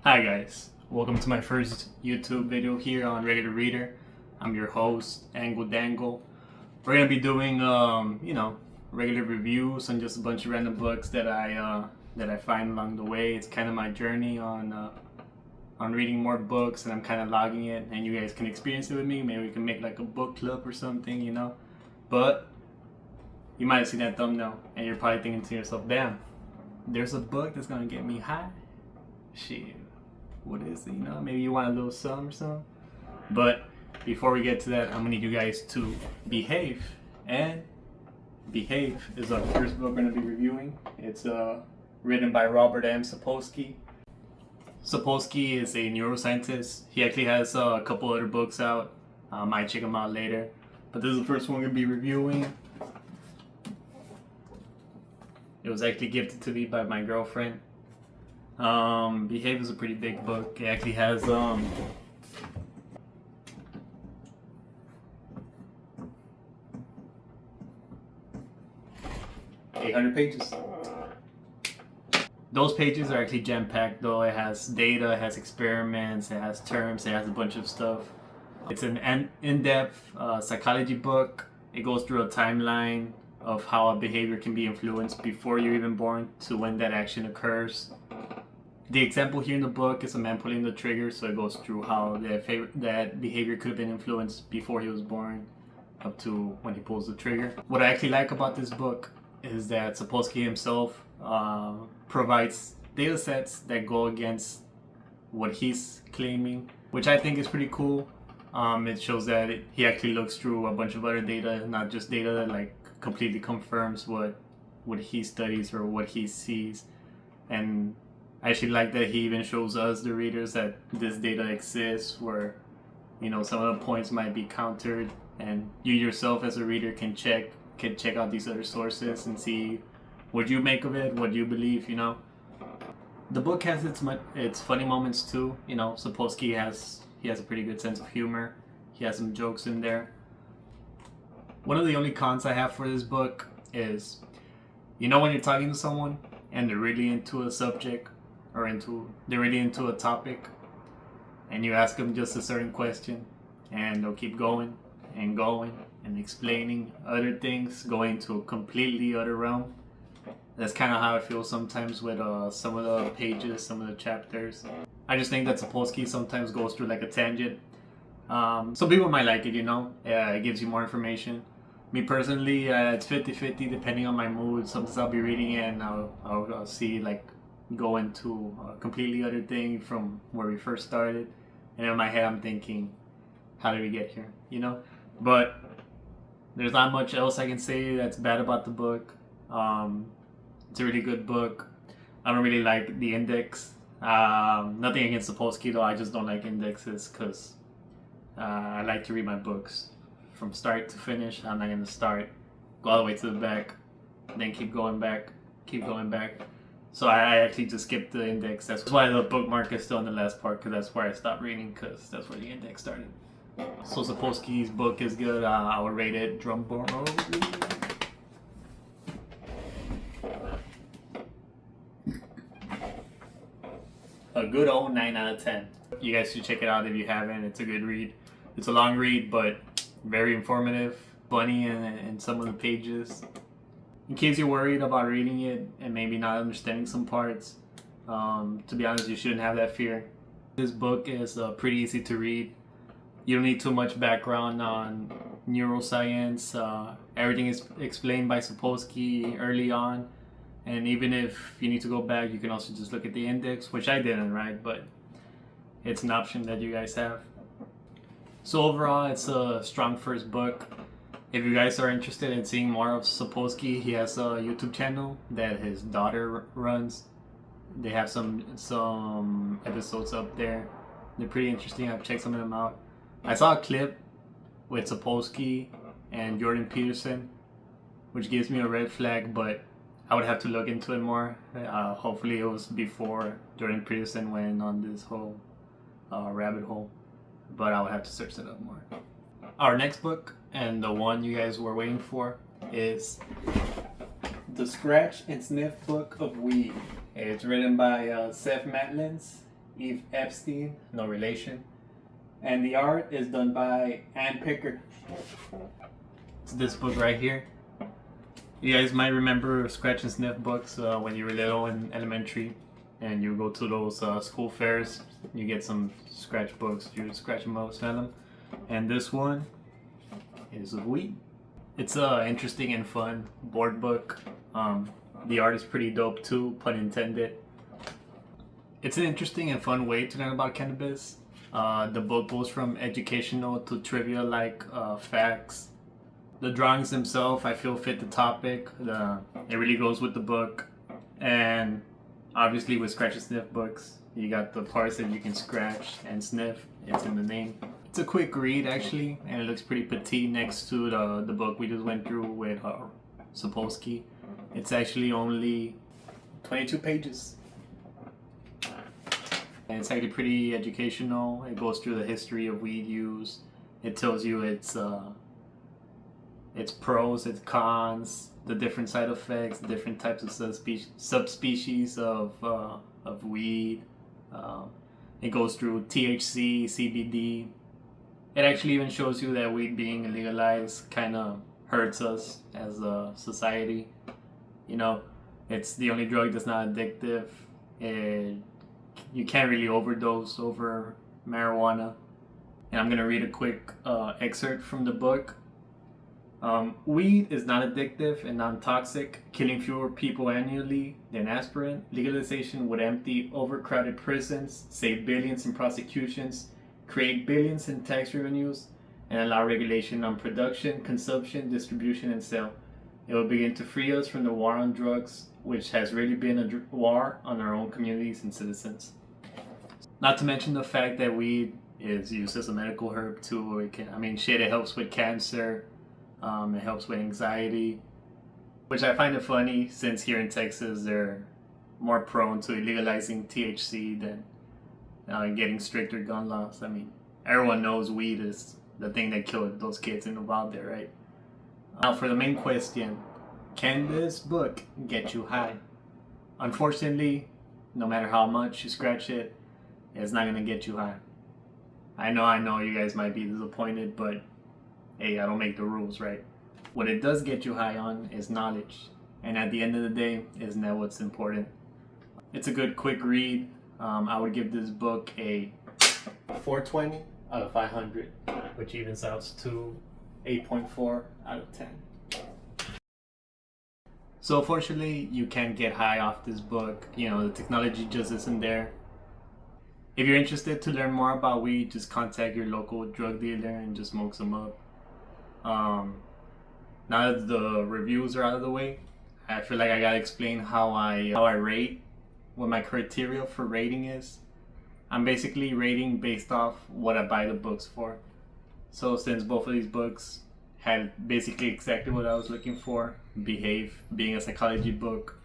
Hi guys, welcome to my first YouTube video here on Regular Reader. I'm your host, Angle Dangle. We're gonna be doing, regular reviews on just a bunch of random books that I find along the way. It's kind of my journey on reading more books, and I'm kind of logging it, and you guys can experience it with me. Maybe we can make like a book club or something. But you might have seen that thumbnail, and you're probably thinking to yourself, "Damn, there's a book that's gonna get me high." Shit. What is it? Maybe you want a little something or something. But before we get to that, I'm gonna need you guys to behave. And Behave is our first book we're gonna be reviewing. It's written by Robert M. Sapolsky. Sapolsky is a neuroscientist. He actually has a couple other books out. I might check them out later. But this is the first one we're gonna be reviewing. It was actually gifted to me by my girlfriend. Behave is a pretty big book. It actually has 800 pages. Those pages are actually jam-packed though. It has data, it has experiments, it has terms, it has a bunch of stuff. It's an in-depth psychology book. It goes through a timeline of how a behavior can be influenced before you're even born to when that action occurs. The example here in the book is a man pulling the trigger, so it goes through how that behavior could have been influenced before he was born up to when he pulls the trigger. What I actually like about this book is that Sapolsky himself provides data sets that go against what he's claiming, which I think is pretty cool. It shows that he actually looks through a bunch of other data, not just data that like completely confirms what he studies or what he sees. And I actually like that he even shows us, the readers, that this data exists, where some of the points might be countered, and you yourself as a reader can check out these other sources and see what you make of it, what you believe. The book has its funny moments too. Sapolsky he has a pretty good sense of humor. He has some jokes in there. One of the only cons I have for this book is, when you're talking to someone and they're really into a subject or they're really into a topic, and you ask them just a certain question, and they'll keep going and explaining other things, going to a completely other realm. That's kind of how I feel sometimes with some of the pages, some of the chapters. I just think that Sapolsky sometimes goes through like a tangent. Some people might like it, it gives you more information. Me personally, it's 50-50 depending on my mood. Sometimes I'll be reading it and I'll see like go into a completely other thing from where we first started, and in my head I'm thinking, how did we get here? But there's not much else I can say that's bad about the book. It's a really good book. I don't really like the index. Nothing against Sapolsky though, I just don't like indexes because I like to read my books from start to finish. I'm not going to go all the way to the back, then keep going back. So I actually just skipped the index. That's why the bookmark is still in the last part, because that's where I stopped reading, because that's where the index started. So Sapolsky's book is good. I would rate it, drum roll, a good old 9 out of 10. You guys should check it out if you haven't. It's a good read. It's a long read, but very informative, funny in some of the pages. In case you're worried about reading it and maybe not understanding some parts, to be honest, you shouldn't have that fear. This book is pretty easy to read. You don't need too much background on neuroscience. Everything is explained by Sapolsky early on. And even if you need to go back, you can also just look at the index, which I didn't, right? But it's an option that you guys have. So overall, it's a strong first book. If you guys are interested in seeing more of Sapolsky, he has a YouTube channel that his daughter runs. They have some episodes up there. They're pretty interesting. I've checked some of them out. I saw a clip with Sapolsky and Jordan Peterson, which gives me a red flag, but I would have to look into it more. Hopefully it was before Jordan Peterson went on this whole rabbit hole, but I would have to search it up more. Our next book, and the one you guys were waiting for, is The Scratch and Sniff Book of Weed. It's written by Seth Matlins. Eve Epstein, no relation. And the art is done by Pickard. It's this book right here. You guys might remember Scratch and Sniff books when you were little in elementary and you go to those school fairs. You get some scratch books, you scratch them out, sell them. And this one is of weed. It's a interesting and fun board book. The art is pretty dope too, pun intended. It's an interesting and fun way to learn about cannabis. The book goes from educational to trivia like facts. The drawings themselves I feel fit the topic. It really goes with the book. And obviously with Scratch and Sniff books, you got the parts that you can scratch and sniff. It's in the name. It's a quick read actually, and it looks pretty petite next to the book we just went through with Sapolsky. It's actually only 22 pages. And it's actually pretty educational. It goes through the history of weed use. It tells you its pros, its cons, the different side effects, the different types of subspecies of weed. It goes through THC, CBD. It actually even shows you that weed being legalized kind of hurts us as a society. You know, it's the only drug that's not addictive. You can't really overdose over marijuana. And I'm gonna read a quick excerpt from the book. Weed is not addictive and non-toxic, killing fewer people annually than aspirin. Legalization would empty overcrowded prisons, save billions in prosecutions, create billions in tax revenues, and allow regulation on production, consumption, distribution, and sale. It will begin to free us from the war on drugs, which has really been a war on our own communities and citizens. Not to mention the fact that weed is used as a medical herb too. It helps with cancer. It helps with anxiety, which I find it funny since here in Texas they're more prone to legalizing THC than getting stricter gun laws. I mean, everyone knows weed is the thing that killed those kids in the wild there, right? Now for the main question, can this book get you high? Unfortunately, no matter how much you scratch it, it's not gonna get you high. I know you guys might be disappointed, but hey, I don't make the rules, right? What it does get you high on is knowledge. And at the end of the day, isn't that what's important? It's a good quick read. I would give this book a 420 out of 500, which evens out to 8.4 out of 10. So unfortunately, you can't get high off this book. You know, the technology just isn't there. If you're interested to learn more about weed, just contact your local drug dealer and just smoke some up. Now that the reviews are out of the way, I feel like I gotta explain how I rate, what my criteria for rating is. I'm basically rating based off what I buy the books for. So since both of these books had basically exactly what I was looking for, Behave being a psychology book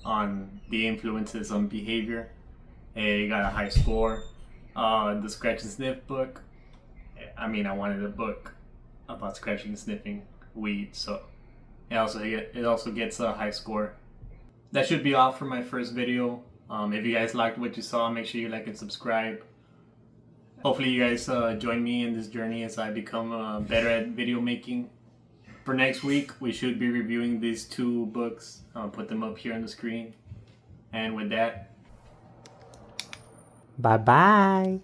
on the influences on behavior, it got a high score. The Scratch and Sniff book, I wanted a book about scratching and sniffing weed, so it also gets a high score. That should be all for my first video. If you guys liked what you saw, make sure you like and subscribe. Hopefully you guys join me in this journey as I become better at video making. For next week, we should be reviewing these two books. I'll put them up here on the screen. And with that, bye bye.